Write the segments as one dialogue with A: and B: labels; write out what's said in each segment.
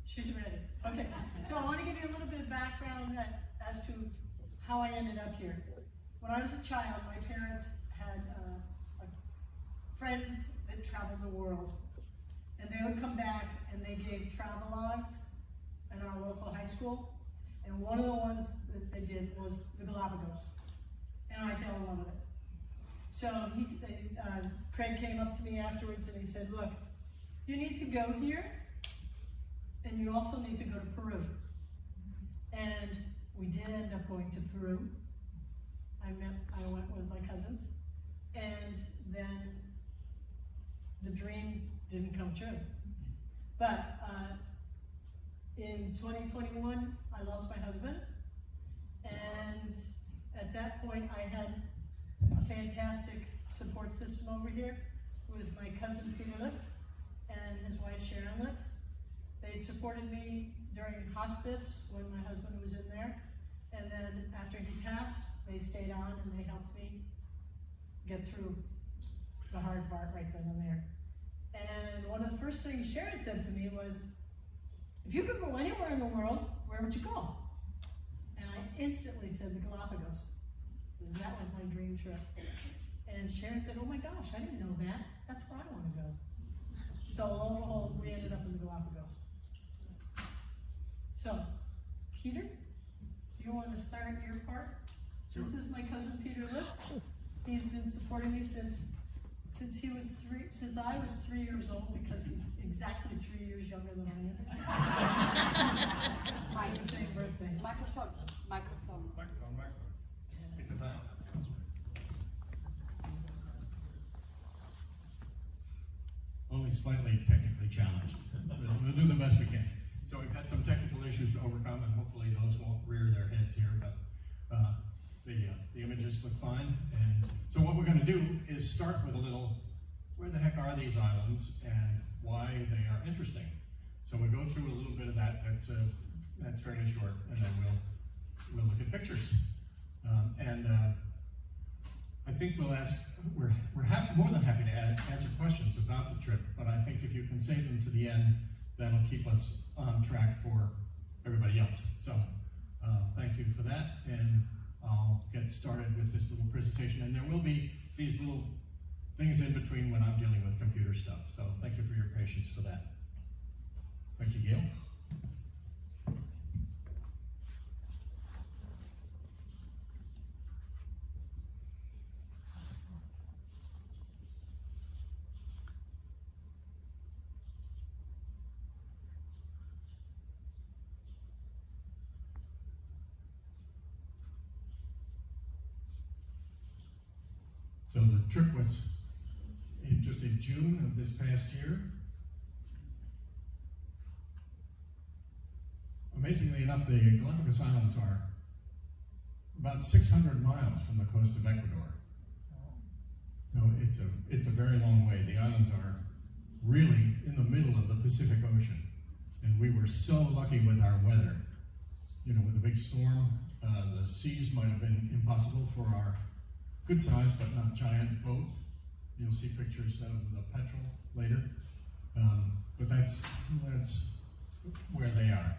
A: She's ready. Okay, so I want to give you a little bit of background as to how I ended up here. When I was a child, my parents had friends that traveled the world, and they would come back and they gave travelogues in our local high school, and one of the ones that they did was the Galapagos, and I fell in love with it. So Craig came up to me afterwards and he said, look, you need to go here, and you also need to go to Peru. And we did end up going to Peru. I went with my cousins, and then the dream didn't come true. But in 2021, I lost my husband, and at that point I had a fantastic support system over here with my cousin Peter Lips and his wife Sharon Lips. They supported me during hospice when my husband was in there, and then after he passed, they stayed on and they helped me get through the hard part right then and there. And one of the first things Sharon said to me was, if you could go anywhere in the world, where would you go? And I instantly said the Galapagos, because that was my dream trip. And Sharon said, oh my gosh, I didn't know that. That's where I want to go. So lo and behold, we ended up in the Galapagos. So, Peter, do you want to start your part? Sure. This is my cousin Peter Lips. He's been supporting me since I was 3 years old, because he's exactly 3 years younger than I am. By the same birthday.
B: Microphone.
C: Because I only slightly technically challenged. We'll do the best we can. So we've had some technical issues to overcome, and hopefully those won't rear their heads here, but the images look fine. And so what we're going to do is start with a little, where the heck are these islands and why they are interesting. So we'll go through a little bit of that. That's fairly short, and then we'll look at pictures. I think we'll ask, we're more than happy to answer questions about the trip, but I think if you can save them to the end, that'll keep us on track for everybody else. So thank you for that, and I'll get started with this little presentation, and there will be these little things in between when I'm dealing with computer stuff. So thank you for your patience for that. Thank you, Gail. So the trip was just in June of this past year. Amazingly enough, the Galapagos Islands are about 600 miles from the coast of Ecuador. So it's a very long way. The islands are really in the middle of the Pacific Ocean. And we were so lucky with our weather. You know, with a big storm, the seas might have been impossible for our good size but not giant boat. You'll see pictures of the petrel later. But that's where they are.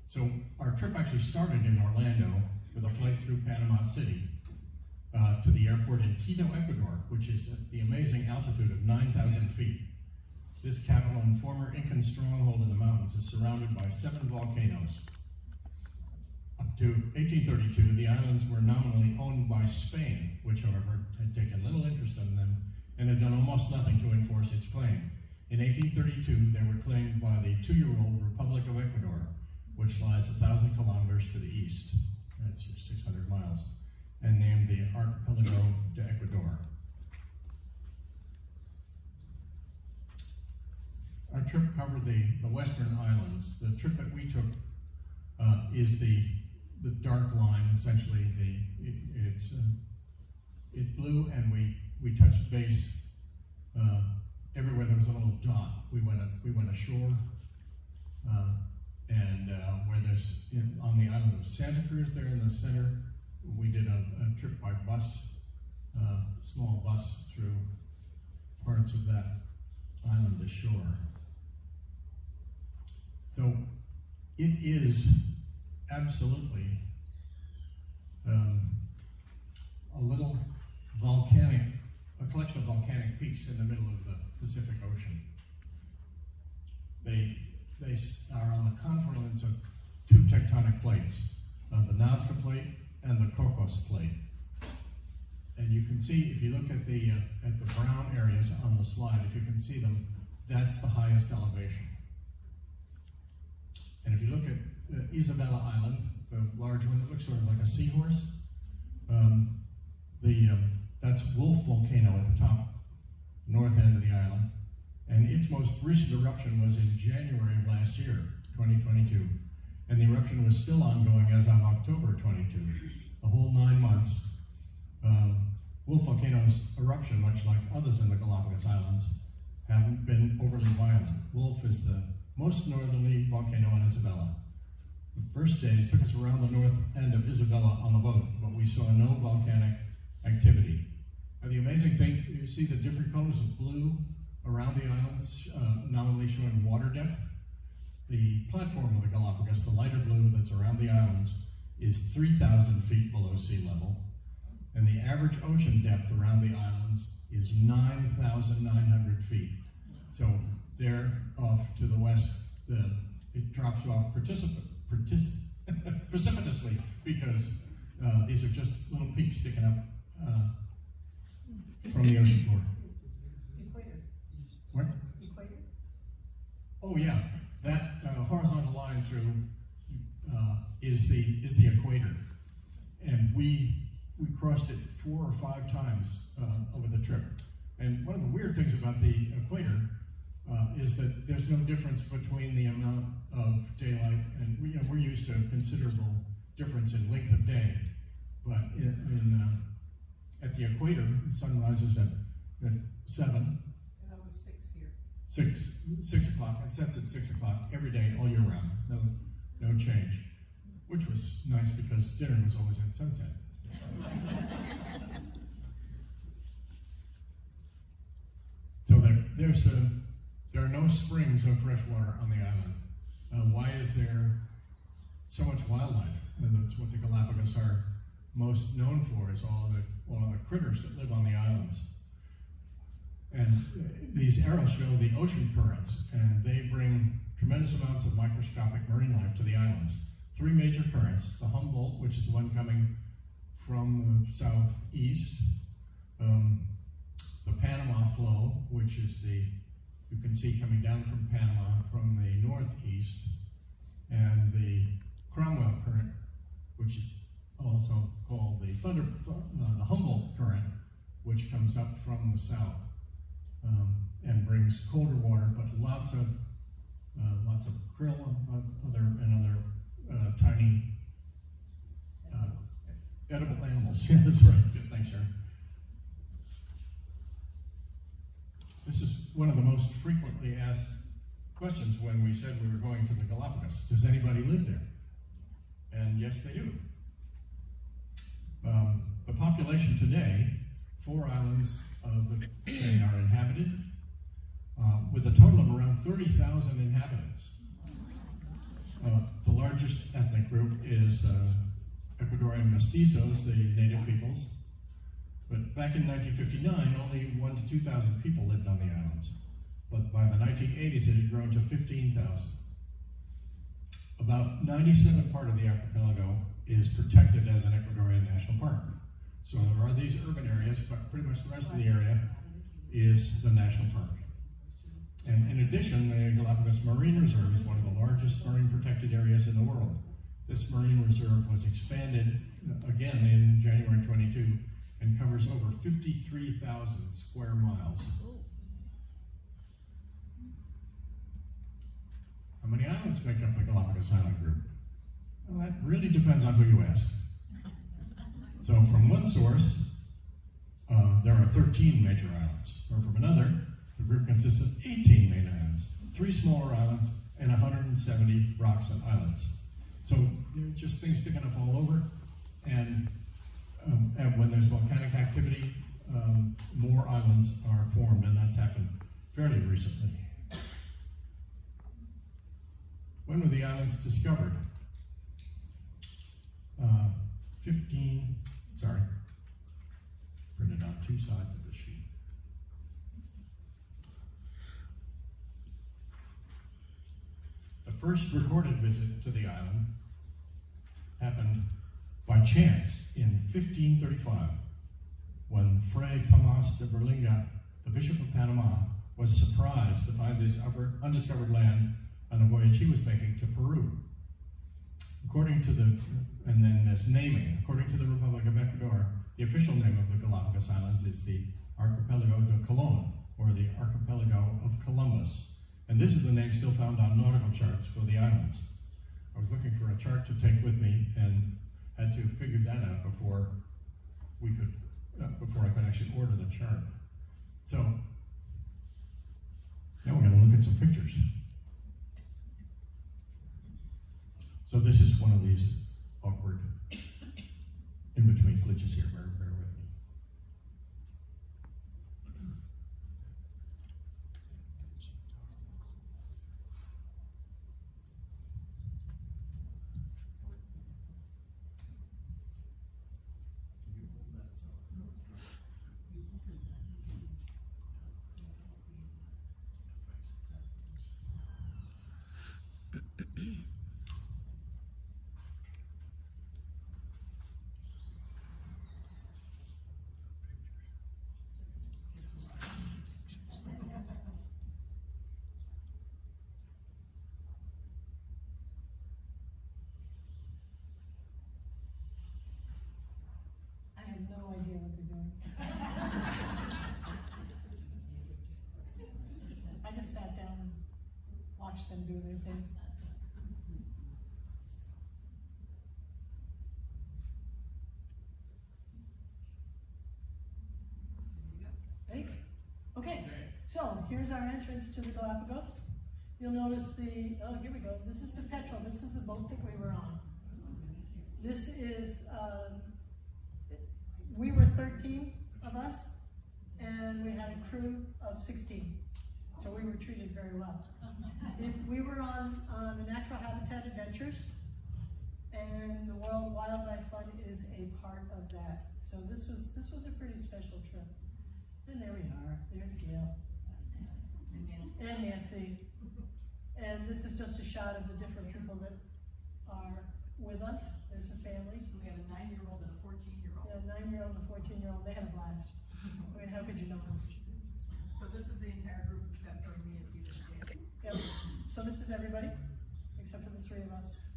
C: So our trip actually started in Orlando with a flight through Panama City to the airport in Quito, Ecuador, which is at the amazing altitude of 9,000 feet. This capital and former Incan stronghold in the mountains is surrounded by 7 volcanoes. Up to 1832, the islands were nominally owned by Spain, which, however, had taken little interest in them and had done almost nothing to enforce its claim. In 1832, they were claimed by the 2-year-old Republic of Ecuador, which lies 1,000 kilometers to the east, that's 600 miles, and named the Archipelago de Ecuador. Our trip covered the western islands. The trip that we took is the dark line, essentially. It's blue, and we touched base everywhere there was a little dot. We went ashore, and where there's on the island of Santa Cruz, there in the center, we did a trip by bus, small bus through parts of that island ashore. So it is absolutely a little volcanic, a collection of volcanic peaks in the middle of the Pacific Ocean. They are on the confluence of two tectonic plates, the Nazca Plate and the Cocos Plate. And you can see, if you look at the brown areas on the slide, if you can see them, that's the highest elevation. And if you look at Isabella Island, the large one that looks sort of like a seahorse, that's Wolf Volcano at the top, north end of the island. And its most recent eruption was in January of last year, 2022. And the eruption was still ongoing as of October 22, a whole 9 months. Wolf Volcano's eruption, much like others in the Galapagos Islands, haven't been overly violent. Wolf is the most northerly volcano on Isabella. The first days took us around the north end of Isabella on the boat, but we saw no volcanic activity. And the amazing thing, you see the different colors of blue around the islands, nominally showing water depth. The platform of the Galapagos, the lighter blue that's around the islands, is 3,000 feet below sea level. And the average ocean depth around the islands is 9,900 feet. So there off to the west, it drops off precipitously because these are just little peaks sticking up from the ocean floor.
A: Equator.
C: What?
A: Equator?
C: Oh yeah, that horizontal line through is the equator, and we crossed it 4 or 5 times over the trip. And one of the weird things about the equator is that there's no difference between the amount of daylight, and we're used to a considerable difference in length of day, but at the equator, the sun rises at 7.
A: And that was 6 here.
C: 6 o'clock. It sets at 6 o'clock every day, all year round. No change, which was nice because dinner was always at sunset. So there are no springs of fresh water on the island. Why is there so much wildlife? And that's what the Galapagos are most known for, is all of the critters that live on the islands. And these arrows show the ocean currents, and they bring tremendous amounts of microscopic marine life to the islands. 3 major currents: the Humboldt, which is the one coming from the southeast, the Panama flow, which is you can see coming down from Panama from the northeast, and the Cromwell current, which is also called the Humboldt current, which comes up from the south and brings colder water, but lots of krill and other tiny edible animals. Yeah, that's right. Good, thanks, Sharon. This is one of the most frequently asked questions when we said we were going to the Galapagos. Does anybody live there? And yes, they do. The population today, 4 islands of the chain are inhabited, with a total of around 30,000 inhabitants. The largest ethnic group is Ecuadorian mestizos, the native peoples. But back in 1959, only 1,000 to 2,000 people lived on the islands. But by the 1980s, it had grown to 15,000. About 97% of the archipelago is protected as an Ecuadorian national park. So there are these urban areas, but pretty much the rest of the area is the national park. And in addition, the Galapagos Marine Reserve is one of the largest marine protected areas in the world. This marine reserve was expanded again in January 22 and covers over 53,000 square miles. How many islands make up the Galapagos Island group? Well, that really depends on who you ask. So from one source, there are 13 major islands, or from another, the group consists of 18 main islands, 3 smaller islands, and 170 rocks and islets. So they're just things sticking up all over, and when there's volcanic activity, more islands are formed, and that's happened fairly recently. When When were the islands discovered? Printed out two sides of the sheet. The first recorded visit to the island happened by chance in 1535, when Fray Tomas de Berlinga, the Bishop of Panama, was surprised to find this undiscovered land on a voyage he was making to Peru. According to the Republic of Ecuador, the official name of the Galapagos Islands is the Archipelago de Colón, or the Archipelago of Columbus. And this is the name still found on nautical charts for the islands. I was looking for a chart to take with me and had to figure that out before I could actually order the chart. So now we're going to look at some pictures. So this is one of these awkward in-between glitches here. Bear with me.
A: I have no idea what they're doing. I just sat down and watched them do their thing. Ready? Okay, so here's our entrance to the Galapagos. You'll notice here we go. This is the Petrel. This is the boat that we were on. This is, we were 13 of us, and we had a crew of 16. So we were treated very well. We were on the Natural Habitat Adventures, and the World Wildlife Fund is a part of that. So this was a pretty special trip. And there we are. There's Gail. And Nancy. And this is just a shot of the different people that are with us. There's a family.
B: So we had a 9-year-old and a 14-year-old.
A: Yeah, a 9-year-old and a 14-year-old. They had a blast. I mean, how could you know them?
B: So this is the entire group except for me and Peter and Dan.
A: Yep. So this is everybody, except for the three of us.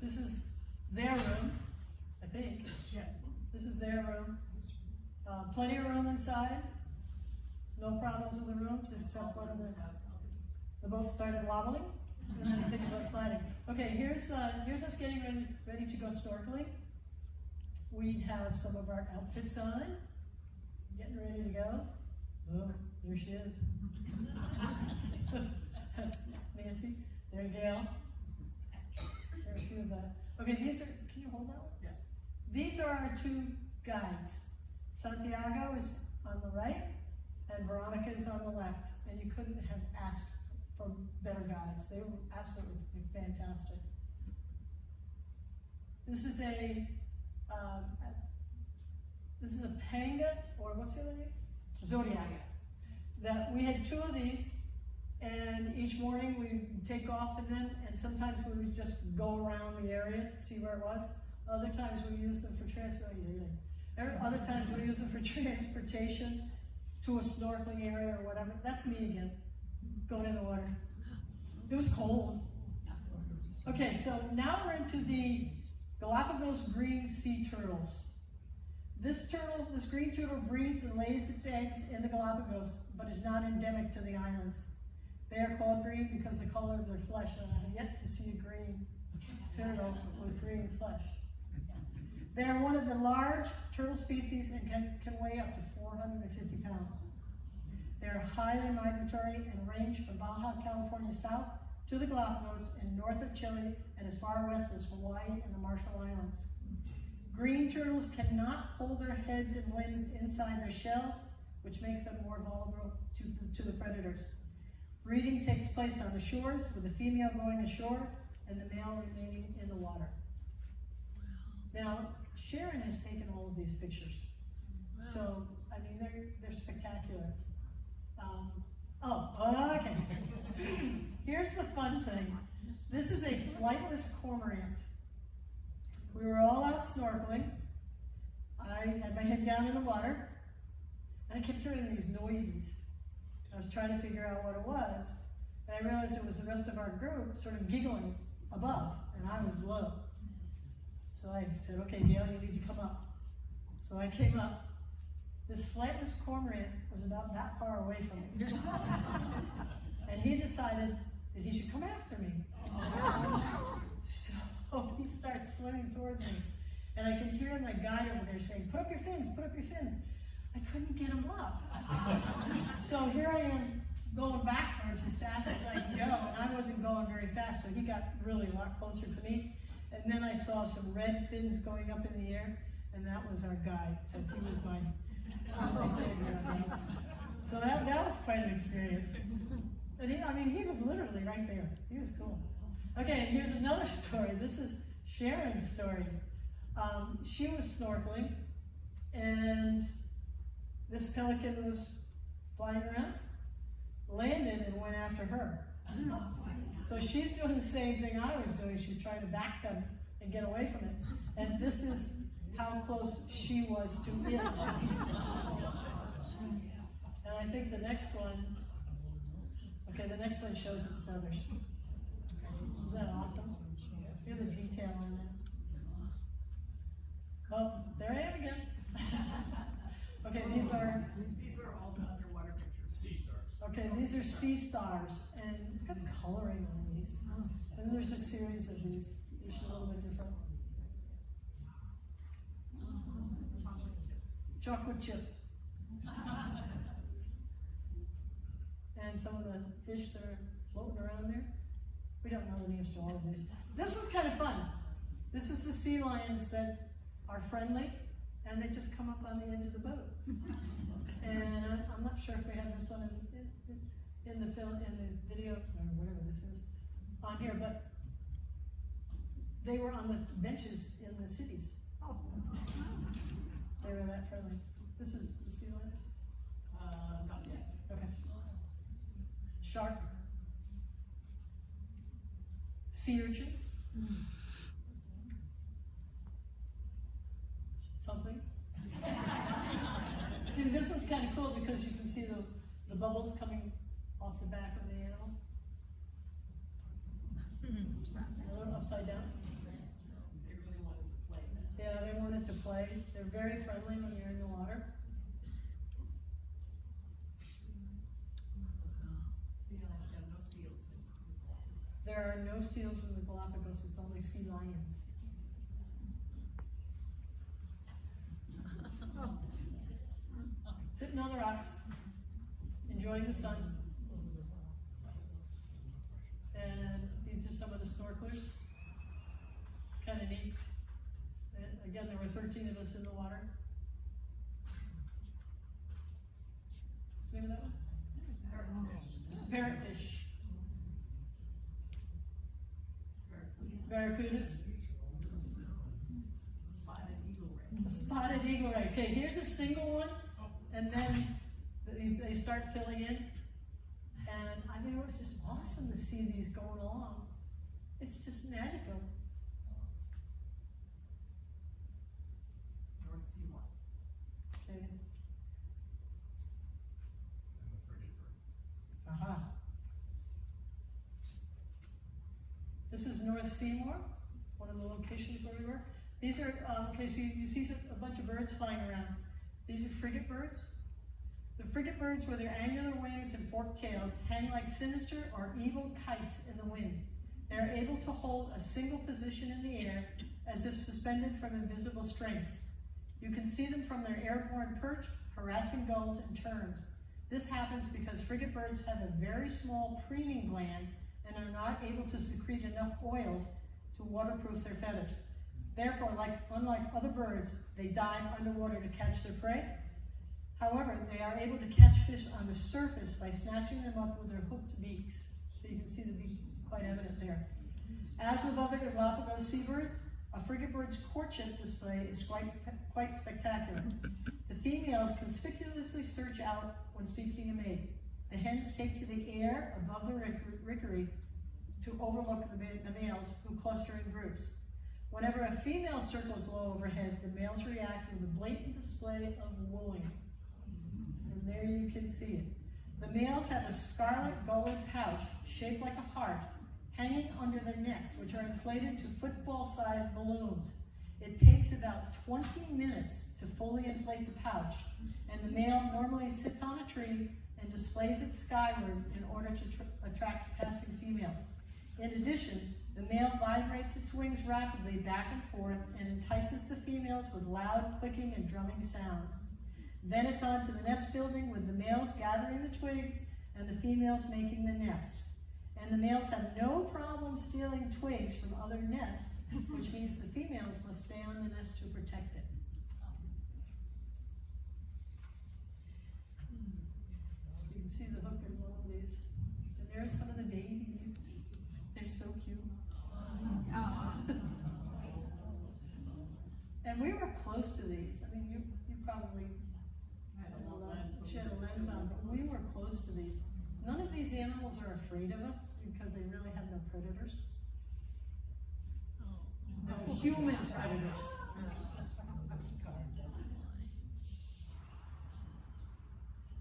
A: This is their room, I think.
B: Yes.
A: This is their room. Plenty of room inside. No problems with the rooms, except when the boat started wobbling, and then things went sliding. Okay, here's us getting ready to go snorkeling. We have some of our outfits on, getting ready to go. Oh, there she is. That's Nancy. There's Gail. There are a few of that. Okay, can you hold that one?
B: Yes.
A: These are our two guides. Santiago is on the right, and Veronica is on the left. And you couldn't have asked for better guides. They were absolutely fantastic. This is a panga, or what's the other name? Zodiac. That we had two of these, and each morning we would take off in them, and sometimes we would just go around the area to see where it was. Other times we use them for Other times we use them for transportation to a snorkeling area or whatever. That's me again, going in the water. It was cold. Okay, so now we're into the Galapagos green sea turtles. This green turtle breeds and lays its eggs in the Galapagos, but is not endemic to the islands. They are called green because the color of their flesh, and I have yet to see a green turtle with green flesh. They are one of the large turtle species and can weigh up to 450 pounds. They are highly migratory and range from Baja California south to the Galapagos and north of Chile and as far west as Hawaii and the Marshall Islands. Green turtles cannot hold their heads and limbs inside their shells, which makes them more vulnerable to the predators. Breeding takes place on the shores, with the female going ashore and the male remaining in the water. Now, Sharon has taken all of these pictures. So, I mean, they're spectacular. Okay. Here's the fun thing. This is a flightless cormorant. We were all out snorkeling. I had my head down in the water, and I kept hearing these noises. I was trying to figure out what it was, and I realized it was the rest of our group sort of giggling above, and I was below. So I said, okay, Gail, you need to come up. So I came up. This flightless cormorant was about that far away from me. And he decided that he should come after me. So he starts swimming towards me. And I can hear my guide over there saying, put up your fins, put up your fins. I couldn't get him up. So here I am going backwards as fast as I can go, and I wasn't going very fast, so he got really a lot closer to me. And then I saw some red fins going up in the air, and that was our guide. So he was my savior. So that was quite an experience. And he was literally right there. He was cool. Okay, and here's another story. This is Sharon's story. She was snorkeling, and this pelican was flying around, landed, and went after her. So she's doing the same thing I was doing. She's trying to back them and get away from it. And this is how close she was to it. And I think the next one shows its feathers. Isn't that awesome? Feel the detail on that. Oh, there I am again. Okay, these are
B: all the underwater pictures.
D: Sea stars.
A: Okay, these are sea stars, and it's got coloring on these. And there's a series of these, each a little bit different. Chocolate chip. And some of the fish that are floating around there. We don't know the names to all of these. This was kind of fun. This is the sea lions that are friendly, and they just come up on the edge of the boat. And I'm not sure if we have this one in the film, in the video, or whatever this is, on here, but they were on the benches in the cities. They were that friendly. This is the sea lions?
B: Not yet.
A: Okay. Shark. Sea urchins. Something. This one's kind of cool because you can see the bubbles coming off the back of the animal. Upside down.
B: They really wanted to play.
A: Yeah, they wanted to play. They're very friendly when you're in the water.
B: Sea lions have no seals.
A: There are no seals in the Galapagos, it's only sea lions. Sitting on the rocks, enjoying the sun. And these are some of the snorkelers. Kind of neat. And again, there were 13 of us in the water. What's the name of that one? Parrotfish. Barracudas.
B: Spotted eagle ray.
A: A spotted eagle ray. Okay, here's a single one, and then they start filling in. And I mean, it was just awesome to see these going along. It's just magical.
B: North Sea one.
A: Okay.
C: And the frigate bird.
A: Aha. This is North Seymour, one of the locations where we were. These are, okay, so you see a bunch of birds flying around. These are frigate birds. The frigate birds, with their angular wings and forked tails, hang like sinister or evil kites in the wind. They are able to hold a single position in the air as if suspended from invisible strings. You can see them from their airborne perch, harassing gulls and terns. This happens because frigate birds have a very small preening gland and are not able to secrete enough oils to waterproof their feathers. Therefore, unlike other birds, they dive underwater to catch their prey. However, they are able to catch fish on the surface by snatching them up with their hooked beaks. So you can see the beak quite evident there. As with other Galapagos seabirds, a frigate bird's courtship display is quite spectacular. The females conspicuously search out when seeking a mate. The hens take to the air above the rickery to overlook the males who cluster in groups. Whenever a female circles low overhead, the males react with a blatant display of wooing. And there you can see it. The males have a scarlet gulled pouch shaped like a heart hanging under their necks, which are inflated to football-sized balloons. It takes about 20 minutes to fully inflate the pouch, and the male normally sits on a tree and displays it skyward in order to attract passing females. In addition, the male vibrates its wings rapidly back and forth and entices the females with loud clicking and drumming sounds. Then it's on to the nest building, with the males gathering the twigs and the females making the nest. And the males have no problem stealing twigs from other nests, which means the females must stay on the nest to protect it. You can see the hook in one of these. And there are some of the babies. They're so cute. And we were close to these. I mean, you probably she had a lens on, but we were close to these. None of these animals are afraid of us because they really have no predators. No human predators.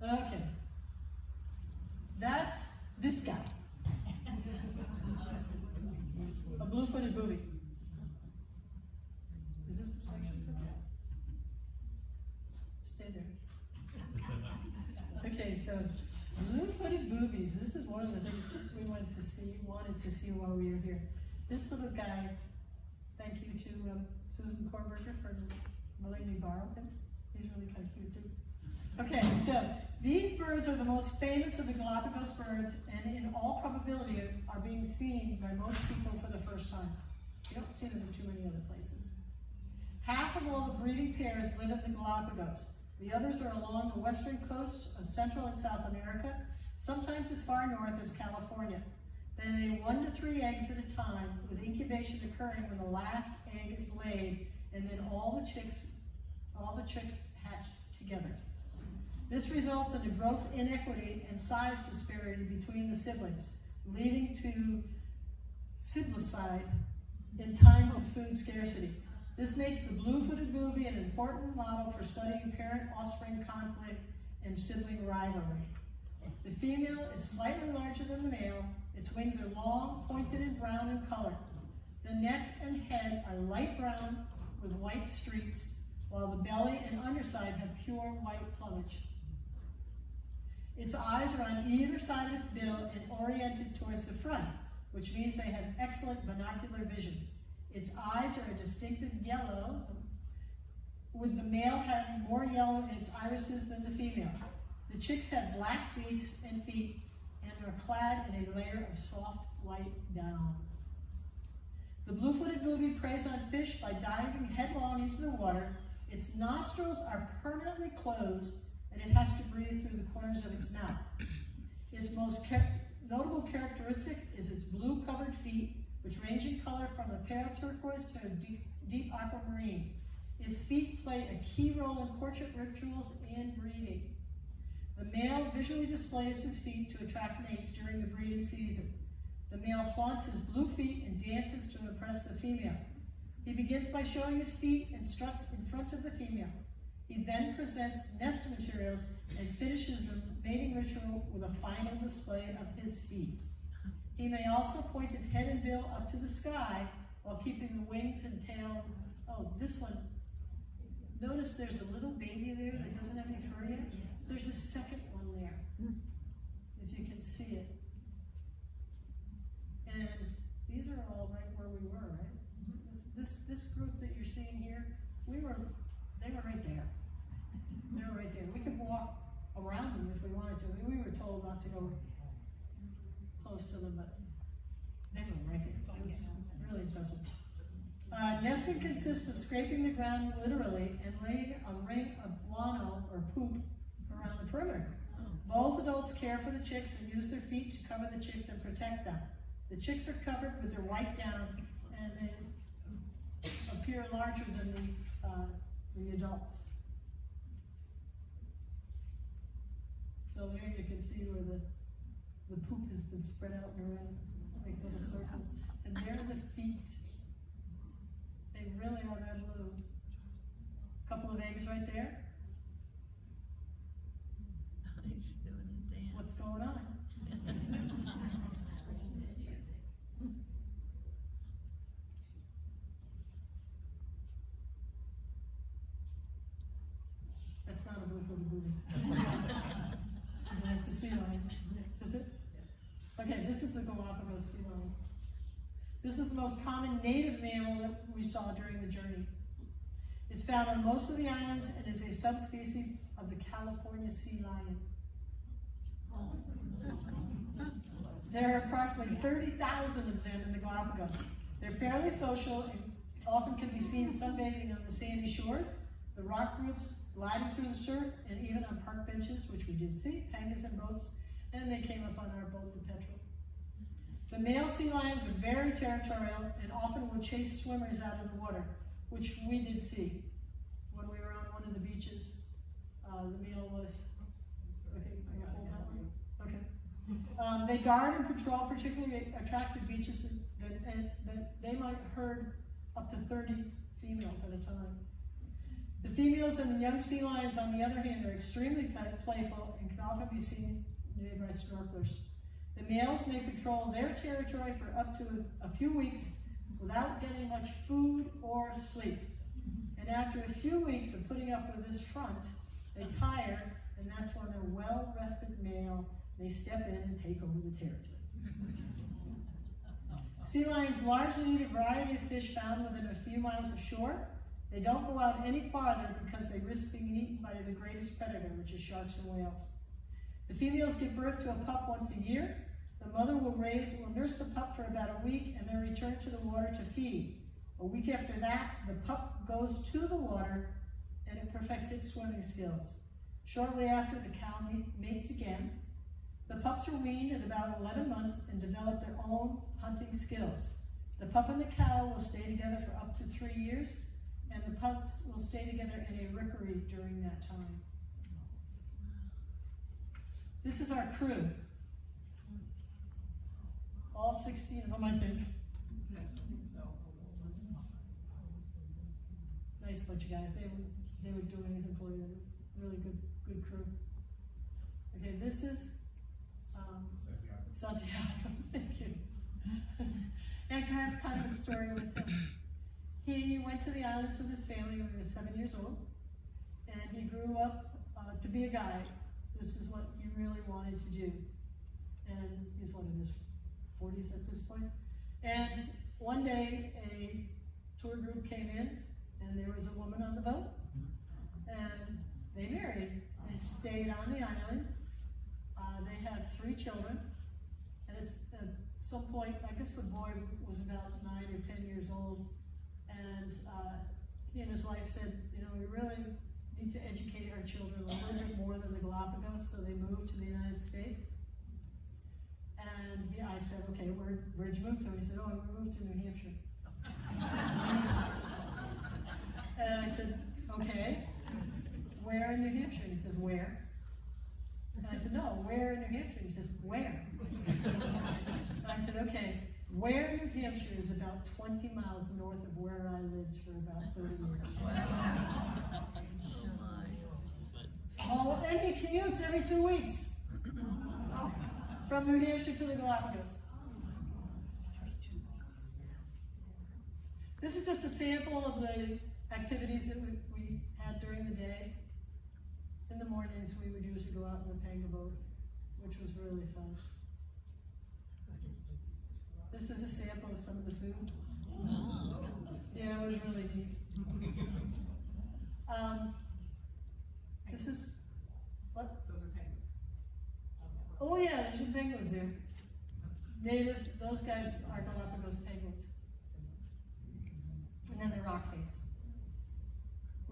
A: Okay. That's this guy. A blue-footed booby. Is this the section for that? Stay there. Okay, so blue-footed boobies. This is one of the things we wanted to see while we were here. This little guy, thank you to Susan Korberger for letting me borrow him. He's really kind of cute too. Okay, so these birds are the most famous of the Galapagos birds, and in all probability are being seen by most people for the first time. You don't see them in too many other places. Half of all the breeding pairs live in the Galapagos. The others are along the western coast of Central and South America, sometimes as far north as California. They lay 1 to 3 eggs at a time, with incubation occurring when the last egg is laid, and then all the chicks hatch together. This results in a growth inequity and size disparity between the siblings, leading to siblicide in times of food scarcity. This makes the blue-footed booby an important model for studying parent-offspring conflict and sibling rivalry. The female is slightly larger than the male. Its wings are long, pointed, and brown in color. The neck and head are light brown with white streaks, while the belly and underside have pure white plumage. Its eyes are on either side of its bill and oriented towards the front, which means they have excellent binocular vision. Its eyes are a distinctive yellow, with the male having more yellow in its irises than the female. The chicks have black beaks and feet and are clad in a layer of soft white down. The blue-footed booby preys on fish by diving headlong into the water. Its nostrils are permanently closed, and it has to breathe through the corners of its mouth. Its most notable characteristic is its blue-covered feet, which range in color from a pale turquoise to a deep aquamarine. Its feet play a key role in courtship rituals and breeding. The male visually displays his feet to attract mates during the breeding season. The male flaunts his blue feet and dances to impress the female. He begins by showing his feet and struts in front of the female. He then presents nest materials and finishes the mating ritual with a final display of his feet. He may also point his head and bill up to the sky while keeping the wings and tail. Oh, this one. Notice there's a little baby there that doesn't have any fur yet. There's a second one there, if you can see it. And these are all right where we were, right? This group that you're seeing here, they were right there. They were right there. We could walk around them if we wanted to. We were told not to go close to them, but they were right there. It was really impressive. Nesting consists of scraping the ground literally and laying a ring of guano or poop around the perimeter. Both adults care for the chicks and use their feet to cover the chicks and protect them. The chicks are covered with their white down and they appear larger than the adults. So there you can see where the poop has been spread out and around, like little circles. And there are the feet. They really are that little. Couple of eggs right there.
D: He's doing a dance.
A: What's going on? That's not a blue for the booty. That's a sea lion. Is it? Okay, this is the Galapagos sea lion. This is the most common native mammal that we saw during the journey. It's found on most of the islands and is a subspecies of the California sea lion. There are approximately 30,000 of them in the Galapagos. They're fairly social and often can be seen sunbathing on the sandy shores, the rock groups, gliding through the surf, and even on park benches, which we did see, pangas and boats, and they came up on our boat, the Petrel. The male sea lions are very territorial and often will chase swimmers out of the water, which we did see when we were on one of the beaches. The male was, okay, can you hold that one? Okay. They guard and patrol particularly attractive beaches that they might herd up to 30 females at a time. The females and the young sea lions, on the other hand, are extremely playful and can often be seen near by snorkelers. The males may patrol their territory for up to a few weeks without getting much food or sleep. And after a few weeks of putting up with this front, they tire, and that's when a well-rested male may step in and take over the territory. Sea lions largely eat a variety of fish found within a few miles of shore. They don't go out any farther because they risk being eaten by the greatest predator, which is sharks and whales. The females give birth to a pup once a year. The mother will nurse the pup for about a week and then return to the water to feed. A week after that, the pup goes to the water and it perfects its swimming skills. Shortly after, the cow mates again. The pups are weaned at about 11 months and develop their own hunting skills. The pup and the cow will stay together for up to 3 years, and the pups will stay together in a rookery during that time. This is our crew. All 16 of them, I think.
B: Yes, I think so.
A: Nice bunch of guys. They would do anything for you. It was really good crew. Okay, this is Santiago. Thank you. And I have kind of a story with him. He went to the islands with his family when he was 7 years old, and he grew up to be a guide. This is what he really wanted to do. And he's in his 40s at this point. And one day, a tour group came in, and there was a woman on the boat, and they married and stayed on the island. They have 3 children, and it's at some point, I guess the boy was about 9 or 10 years old, and he and his wife said, you know, we really need to educate our children a little bit more than the Galapagos, so they moved to the United States. And I said, okay, where'd you move to? He said, oh, we moved to New Hampshire. And I said, okay, where in New Hampshire? He says, where? And I said, no, where in New Hampshire? He says, where? And I said, okay, where in New Hampshire is about 20 miles north of where I lived for about 30 years. Small, and he commutes every 2 weeks from New Hampshire to the Galapagos. This is just a sample of the activities that we had during the day. In the mornings, we would usually go out in the panga boat, which was really fun. This is a sample of some of the food. Yeah, it was really neat. This is, what?
B: Those are penguins.
A: Oh yeah, there's some penguins there. Native, those guys are Galapagos penguins. And then the rock face.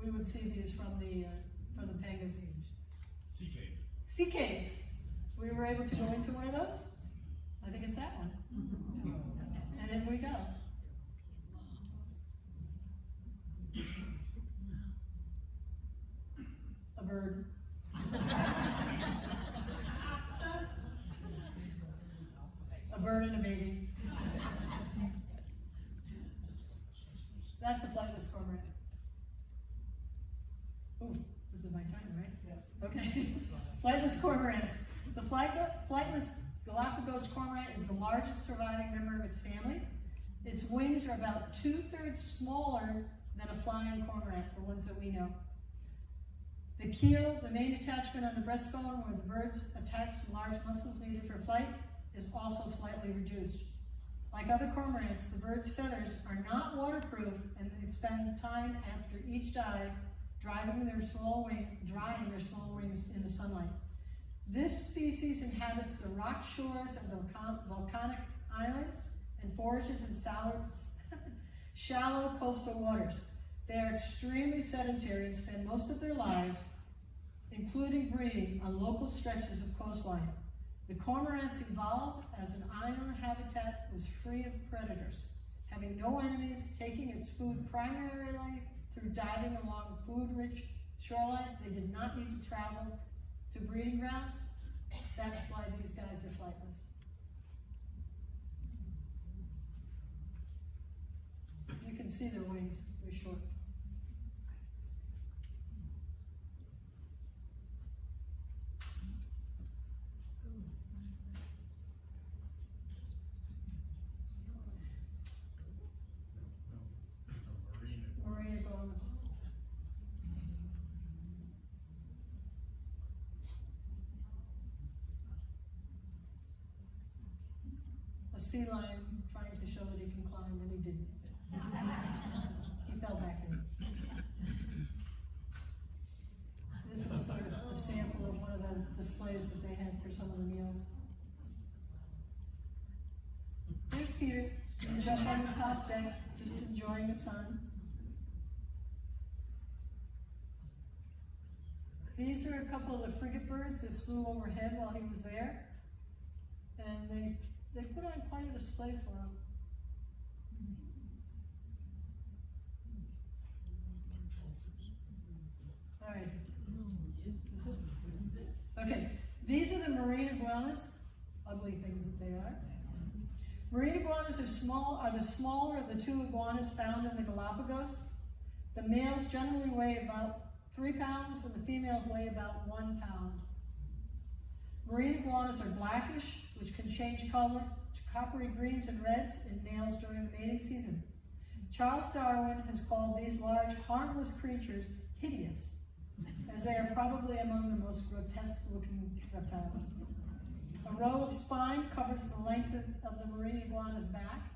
A: We would see these from the pangas.
E: Sea cave.
A: Sea caves. We were able to go into one of those. I think it's that one. And in we go. A bird. A bird and a baby. That's a flightless cormorant. Ooh, this is my time, right?
B: Yes.
A: Okay. Flightless cormorants. The flightless Galapagos cormorant is the largest surviving member of its family. Its wings are about 2/3 smaller than a flying cormorant, the ones that we know. The keel, the main attachment on the breastbone where the birds attach to large muscles needed for flight, is also slightly reduced. Like other cormorants, the bird's feathers are not waterproof and they spend time after each dive drying their small wings in the sunlight. This species inhabits the rock shores of volcanic islands and forages in shallow coastal waters. They are extremely sedentary and spend most of their lives, including breeding, on local stretches of coastline. The cormorants evolved as an island habitat was free of predators, having no enemies, taking its food primarily through diving along food-rich shorelines. They did not need to travel to breeding grounds. That's why these guys are flightless. You can see their wings, they're short. Marine iguanas. A sea lion trying to show that he can climb, and he didn't. He fell back in. This is sort of a sample of one of the displays that they had for some of the meals. There's Peter. He's up on the top deck, just enjoying the sun. These are a couple of the frigate birds that flew overhead while he was there. And they put on quite a display for him. All right. Is it? Okay, these are the marine iguanas. Ugly things that they are. Marine iguanas are the smaller of the two iguanas found in the Galapagos. The males generally weigh about 3 pounds and the females weigh about 1 pound. Marine iguanas are blackish, which can change color to coppery greens and reds in males during the mating season. Charles Darwin has called these large, harmless creatures hideous, as they are probably among the most grotesque-looking reptiles. A row of spine covers the length of the marine iguana's back,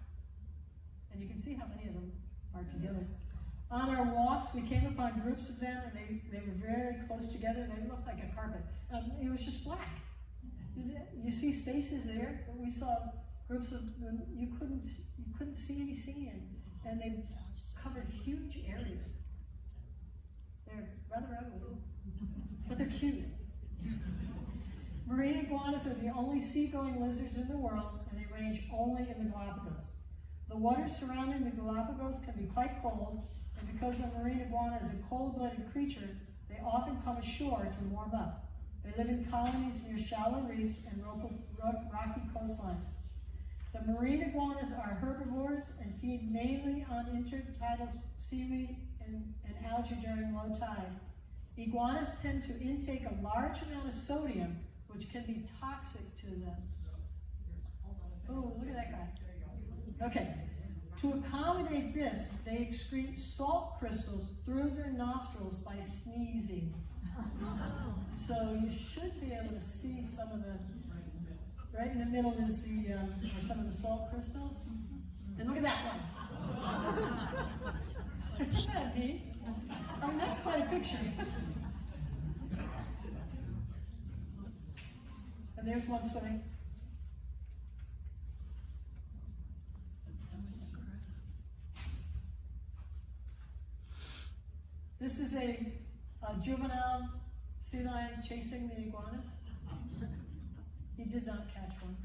A: and you can see how many of them are together. On our walks, we came upon groups of them, and they were very close together. They looked like a carpet. It was just black. You see spaces there, but we saw groups of them. You couldn't see any sand, and they covered huge areas. They're rather ugly, but they're cute. Marine iguanas are the only sea-going lizards in the world, and they range only in the Galapagos. The waters surrounding the Galapagos can be quite cold, and because the marine iguana is a cold-blooded creature, they often come ashore to warm up. They live in colonies near shallow reefs and rocky coastlines. The marine iguanas are herbivores and feed mainly on intertidal seaweed and algae during low tide. Iguanas tend to intake a large amount of sodium, which can be toxic to them. Oh, look at that guy. Okay. To accommodate this, they excrete salt crystals through their nostrils by sneezing. So you should be able to see some of the, right in the middle is the are some of the salt crystals. And look at that one. Isn't that neat? I mean, that's quite a picture. And there's one swimming. This is a juvenile sea lion chasing the iguanas. He did not catch one.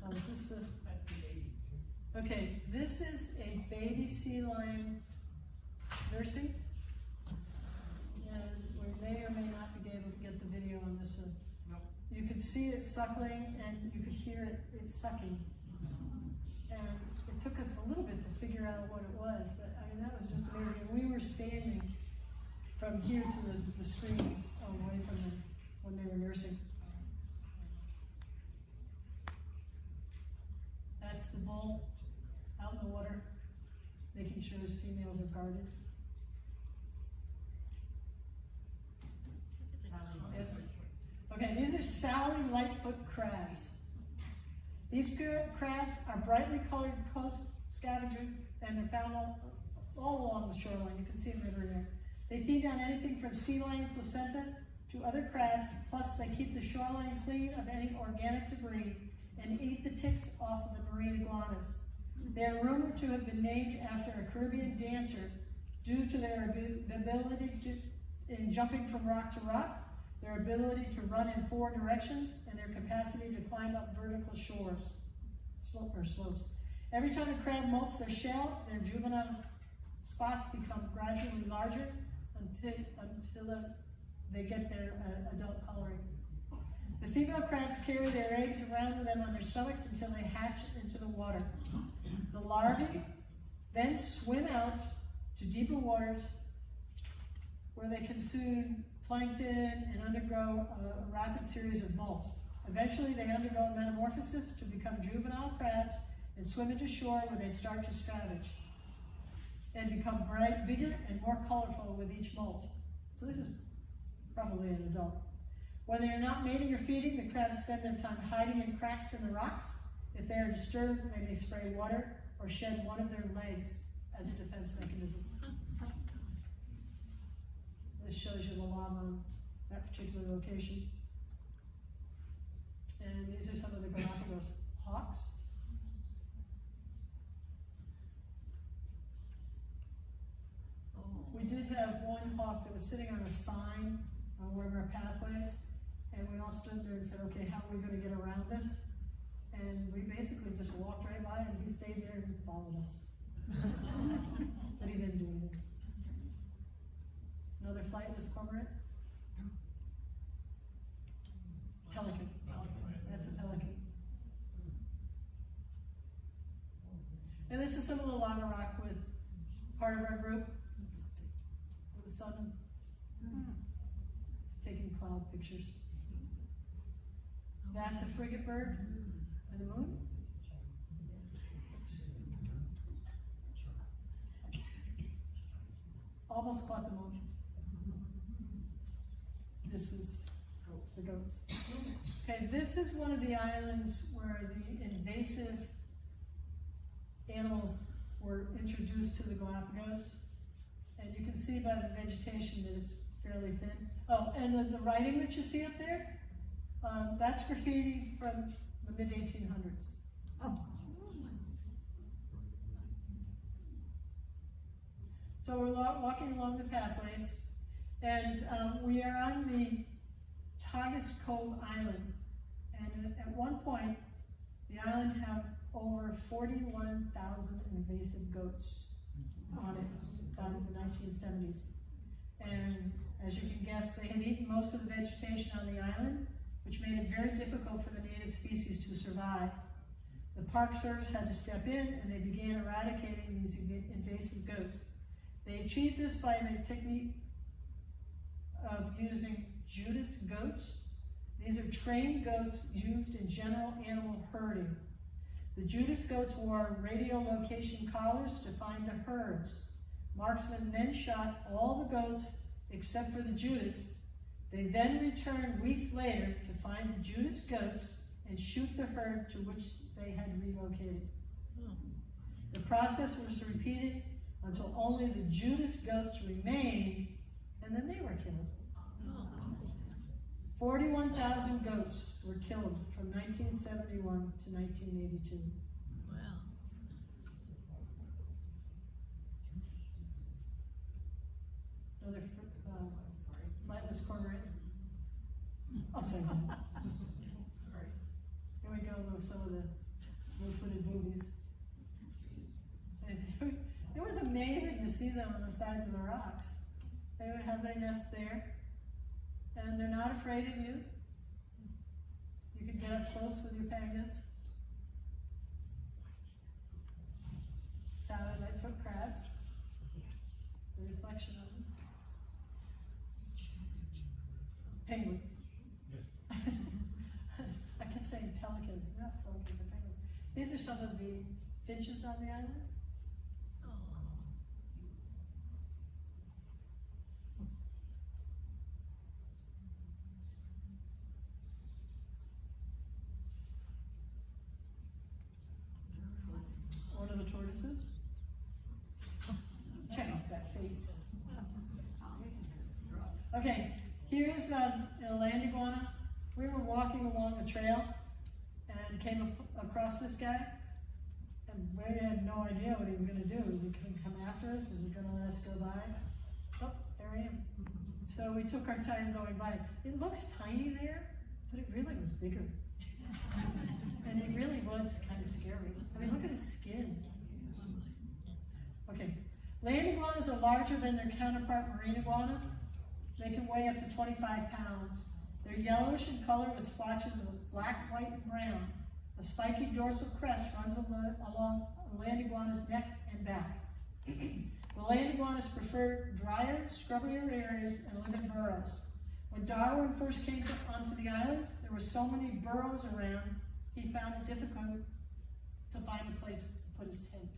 A: Oh, is this the,
B: That's the baby.
A: okay, this is a baby sea lion nursing. And we may or may not be able to get the video on this one.
B: Nope.
A: You could see it suckling and you could hear it sucking. And it took us a little bit to figure out what it was, but I mean, that was just amazing. And we were standing from here to the screen away from them when they were nursing. That's the bull out in the water, making sure his females are guarded. Yes. Okay, these are Sally Lightfoot crabs. These crabs are brightly colored coast scavengers, and they're found all along the shoreline. You can see them everywhere. They feed on anything from sea lion placenta to other crabs, plus they keep the shoreline clean of any organic debris and eat the ticks off of the marine iguanas. They are rumored to have been named after a Caribbean dancer due to their ability in jumping from rock to rock, their ability to run in 4 directions, and their capacity to climb up vertical slopes. Every time a crab molts their shell, their juvenile spots become gradually larger until they get their adult coloring. The female crabs carry their eggs around with them on their stomachs until they hatch into the water. The larvae then swim out to deeper waters where they consume plankton and undergo a rapid series of molts. Eventually they undergo metamorphosis to become juvenile crabs and swim into shore where they start to scavenge and become bigger and more colorful with each molt. So this is probably an adult. When they are not mating or feeding, the crabs spend their time hiding in cracks in the rocks. If they are disturbed, they may spray water or shed one of their legs as a defense mechanism. This shows you the lava on that particular location. And these are some of the Galapagos hawks. We did have one hawk that was sitting on a sign on one of our pathways, and we all stood there and said, okay, how are we going to get around this? And we basically just walked right by, and he stayed there and followed us. But he didn't do anything. Another flightless cormorant. Pelican. That's a pelican. And this is some of the lava rock with part of our group. With the sun. Just taking cloud pictures. That's a frigate bird and the moon. Almost caught the moon. This is the goats. Okay, this is one of the islands where the invasive animals were introduced to the Galapagos. And you can see by the vegetation that it's fairly thin. Oh, and the writing that you see up there, that's graffiti from the mid-1800s.
D: Oh.
A: So we're walking along the pathways, and we are on the Tagus Cove Island. And at one point, the island had over 41,000 invasive goats on it by the 1970s. And as you can guess, they had eaten most of the vegetation on the island, which made it very difficult for the native species to survive. The Park Service had to step in, and they began eradicating these invasive goats. They achieved this by the technique of using Judas goats. These are trained goats used in general animal herding. The Judas goats wore radiolocation collars to find the herds. Marksmen then shot all the goats except for the Judas. They then returned weeks later to find the Judas goats and shoot the herd to which they had relocated. The process was repeated until only the Judas goats remained, and then they were killed. 41,000 goats were killed from 1971 to 1982.
D: Wow.
A: Upside down.
B: Sorry.
A: Here we go with some of the blue-footed boobies. And it was amazing to see them on the sides of the rocks. They would have their nest there, and they're not afraid of you. You could get up close with your pangas. Salad lightfoot crabs. The reflection of them. Penguins.
C: Yes.
A: I kept saying pelicans, not pelicans, and penguins. These are some of the finches on the island.
D: Oh.
A: One of the tortoises. Check out that face. Okay, here's a land iguana. We were walking along the trail and came across this guy, and we had no idea what he was going to do. Was he going to come after us? Was he going to let us go by? Oh, there I am. So we took our time going by. It looks tiny there, but it really was bigger. And he really was kind of scary. I mean, look at his skin. Okay, land iguanas are larger than their counterpart marine iguanas. They can weigh up to 25 pounds. They're yellowish in color with splotches of black, white, and brown. A spiky dorsal crest runs along a land iguana's neck and back. The land iguanas prefer drier, scrubbier areas and live in burrows. When Darwin first came onto the islands, there were so many burrows around, he found it difficult to find a place to put his tent.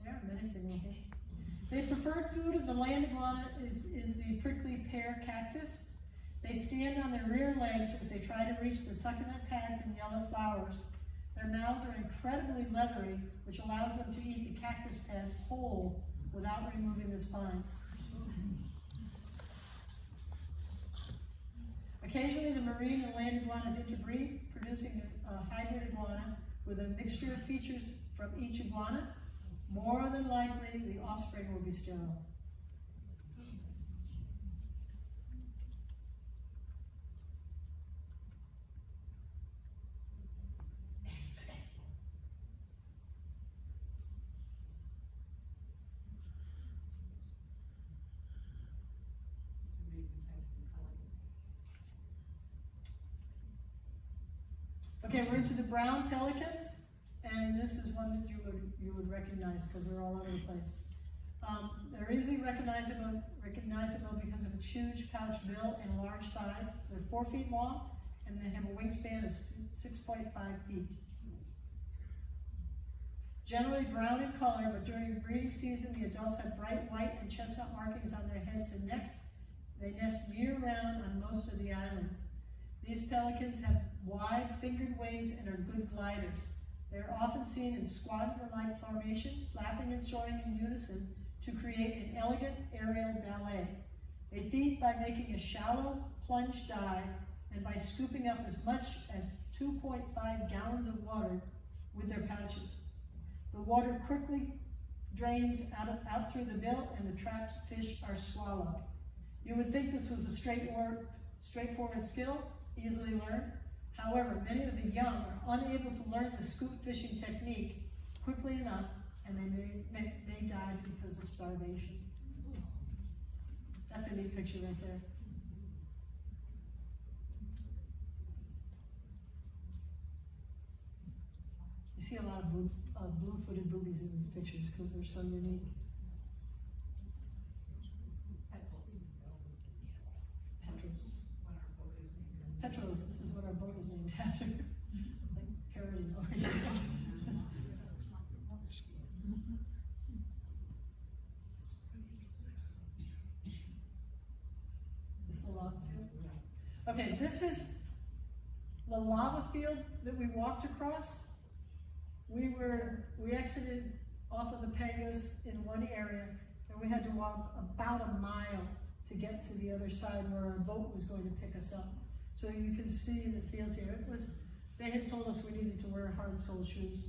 A: They are menacing looking. The preferred food of the land iguana is the prickly pear cactus. They stand on their rear legs as they try to reach the succulent pads and yellow flowers. Their mouths are incredibly leathery, which allows them to eat the cactus pads whole without removing the spines. Occasionally, the marine and land iguanas interbreed, producing a hybrid iguana with a mixture of features from each iguana. More than likely, the offspring will be sterile. Okay, we're into the brown pelicans, and this is one that you would recognize because they're all over the place. They're easily recognizable because of its huge pouch bill and large size. They're 4 feet long, and they have a wingspan of 6.5 feet. Generally brown in color, but during the breeding season, the adults have bright white and chestnut markings on their heads and necks. They nest year-round on most of the islands. These pelicans have wide fingered wings and are good gliders. They are often seen in squadron-like formation, flapping and soaring in unison to create an elegant aerial ballet. They feed by making a shallow plunge dive and by scooping up as much as 2.5 gallons of water with their pouches. The water quickly drains out through the bill, and the trapped fish are swallowed. You would think this was a straightforward skill, easily learned. However, many of the young are unable to learn the scoop fishing technique quickly enough, and they die because of starvation. That's a neat picture right there. You see a lot of blue-footed boobies in these pictures because they're so unique. Petros, this is what our boat is named after. Like parodying over here. This is the lava field? Okay, this is the lava field that we walked across. We exited off of the Pegas in one area, and we had to walk about a mile to get to the other side where our boat was going to pick us up. So you can see in the fields here, they had told us we needed to wear hard-soled shoes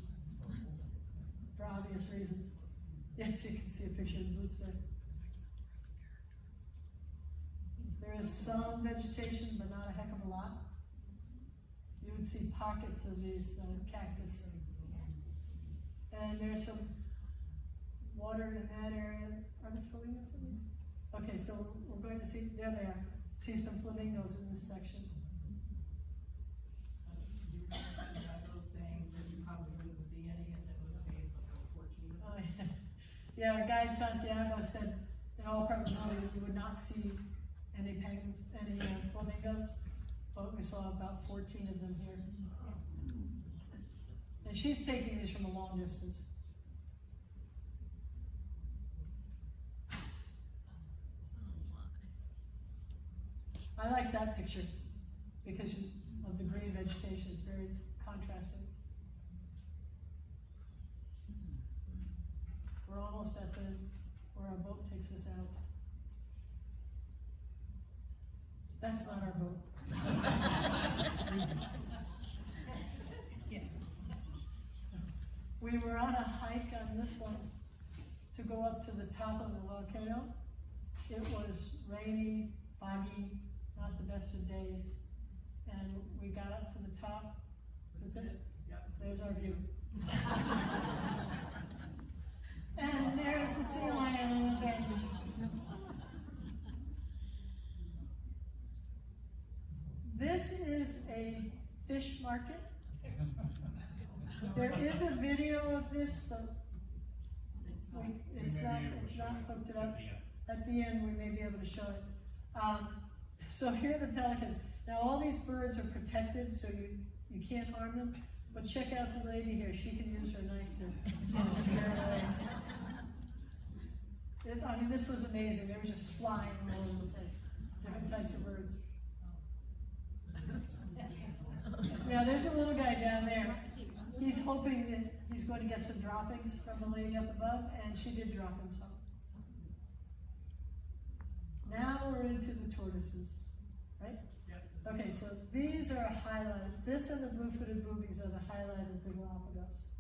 A: for obvious reasons. Yes, you can see a picture of the boots there. with some vegetation, but not a heck of a lot. You would see pockets of these cactus. And there's some water in that area. Are there flamingos in these? Okay, so we're going to see, there they are. See some flamingos in this section.
B: You remember Santiago saying that you probably wouldn't see any, and it was amazing, but there were 14 of them.
A: Oh, yeah. Yeah, our guide Santiago said in all probability you would not see any flamingos, but we saw about 14 of them here. And she's taking these from a long distance. I like that picture because of the green vegetation. It's very contrasting. We're almost at where our boat takes us out. That's not our boat. We were on a hike on this one to go up to the top of the volcano. It was rainy, foggy, not the best of days. And we got up to the top. Is this it?
B: Yep.
A: There's our view. And there's the sea lion on the bench. This is a fish market. There is a video of this, but it's not hooked it up. At the end, we may be able to show it. So here are the pelicans. Now all these birds are protected, so you can't harm them. But check out the lady here. She can use her knife to scare away. I mean, this was amazing. They were just flying all over the place. Different types of birds. Yeah, there's a little guy down there. He's hoping that he's going to get some droppings from the lady up above, and she did drop him some. Now we're into the tortoises, right?
B: Yep.
A: Okay, so these are highlighted. This and the blue-footed boobies are the highlight of the Galapagos.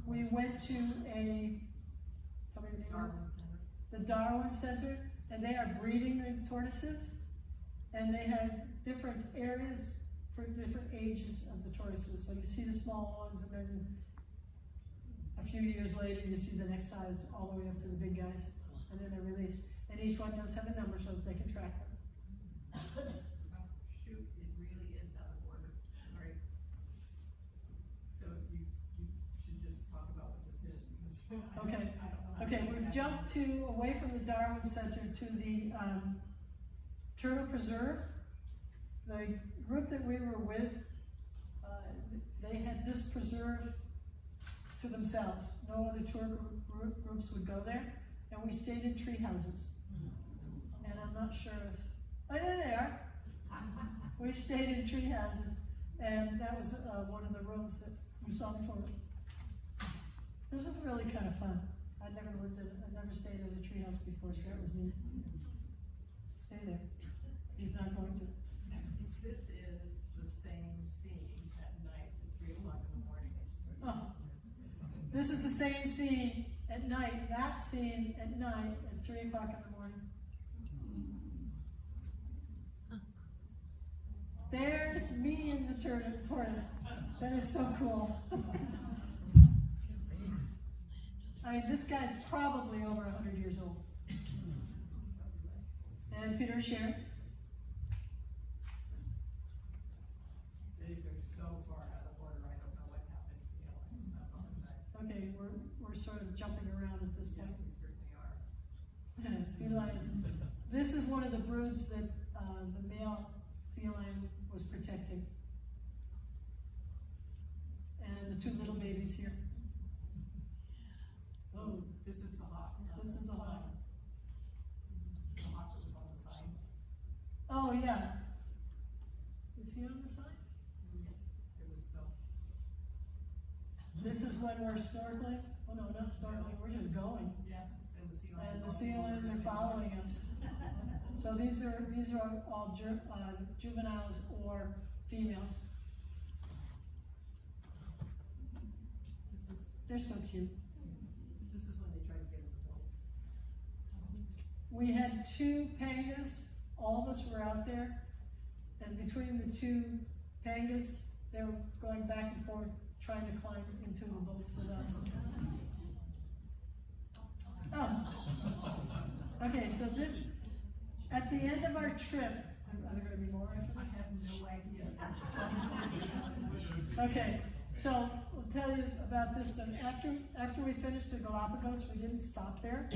A: We went to tell me the name of it?
B: Darwin Center.
A: The Darwin Center, and they are breeding the tortoises, and they have different areas for different ages of the tortoises. So you see the small ones, and then a few years later you see the next size all the way up to the big guys, and then they're released. And each one does have a number so that they can track them.
B: Oh, shoot, it really is out of order, right? So you should just talk about what this is, because
A: Okay.
B: I don't know.
A: Okay, we've jumped away from the Darwin Center to the Turtle Preserve. The group that we were with, they had this preserve to themselves. No other tour groups would go there, and we stayed in tree houses. And I'm not sure if, oh, there they are. We stayed in tree houses, and that was one of the rooms that we saw before. This is really kind of fun. I never stayed in a tree house before, so that was neat. Stay there. He's not going to.
B: This is the same scene at night at 3 o'clock in the morning. It's
A: Oh. This is the same scene at night, that scene at night at 3 o'clock in the morning. There's me and the tortoise. That is so cool. I mean, this guy's probably over 100 years old. And Peter and Sharon.
B: These are so far out of order, I don't know what happened, I apologize.
A: Okay, we're sort of jumping around at this
B: Yes,
A: point.
B: we certainly are.
A: Sea lions. This is one of the broods that the male sea lion was protecting. And the two little babies here.
B: Oh, this is the hawk.
A: This is the hawk.
B: The hawk that was on the sign.
A: Oh, yeah. Is he on the side?
B: Yes, it was still.
A: This is when we're snorkeling. Oh, no, not snorkeling. We're just going.
B: Yeah, and the sea lions.
A: And the sea lions are following us. So these are all juveniles or females.
B: This is
A: They're so cute.
B: when they tried to get in the boat.
A: we had 2 pangas, all of us were out there, and between the 2 pangas, they were going back and forth, trying to climb into the boats with us. Oh, okay, so this, at the end of our trip, are there gonna be more after
B: I
A: this?
B: have no idea.
A: Okay, so I'll tell you about this one. After we finished the Galapagos, we didn't stop there.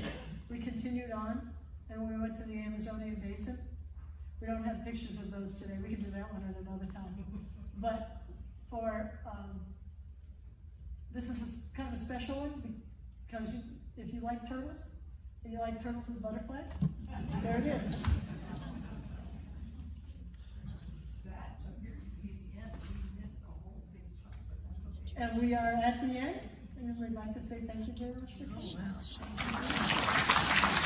A: We continued on, and we went to the Amazonian basin. We don't have pictures of those today. We can do that one at another time. But for, this is kind of a special one, because if you like turtles, and you like turtles and butterflies, there it is.
B: That appears to be the end, we missed a whole big chunk, but that's okay.
A: And we are at the end, and we'd like to say thank you very much for coming.
D: Wow.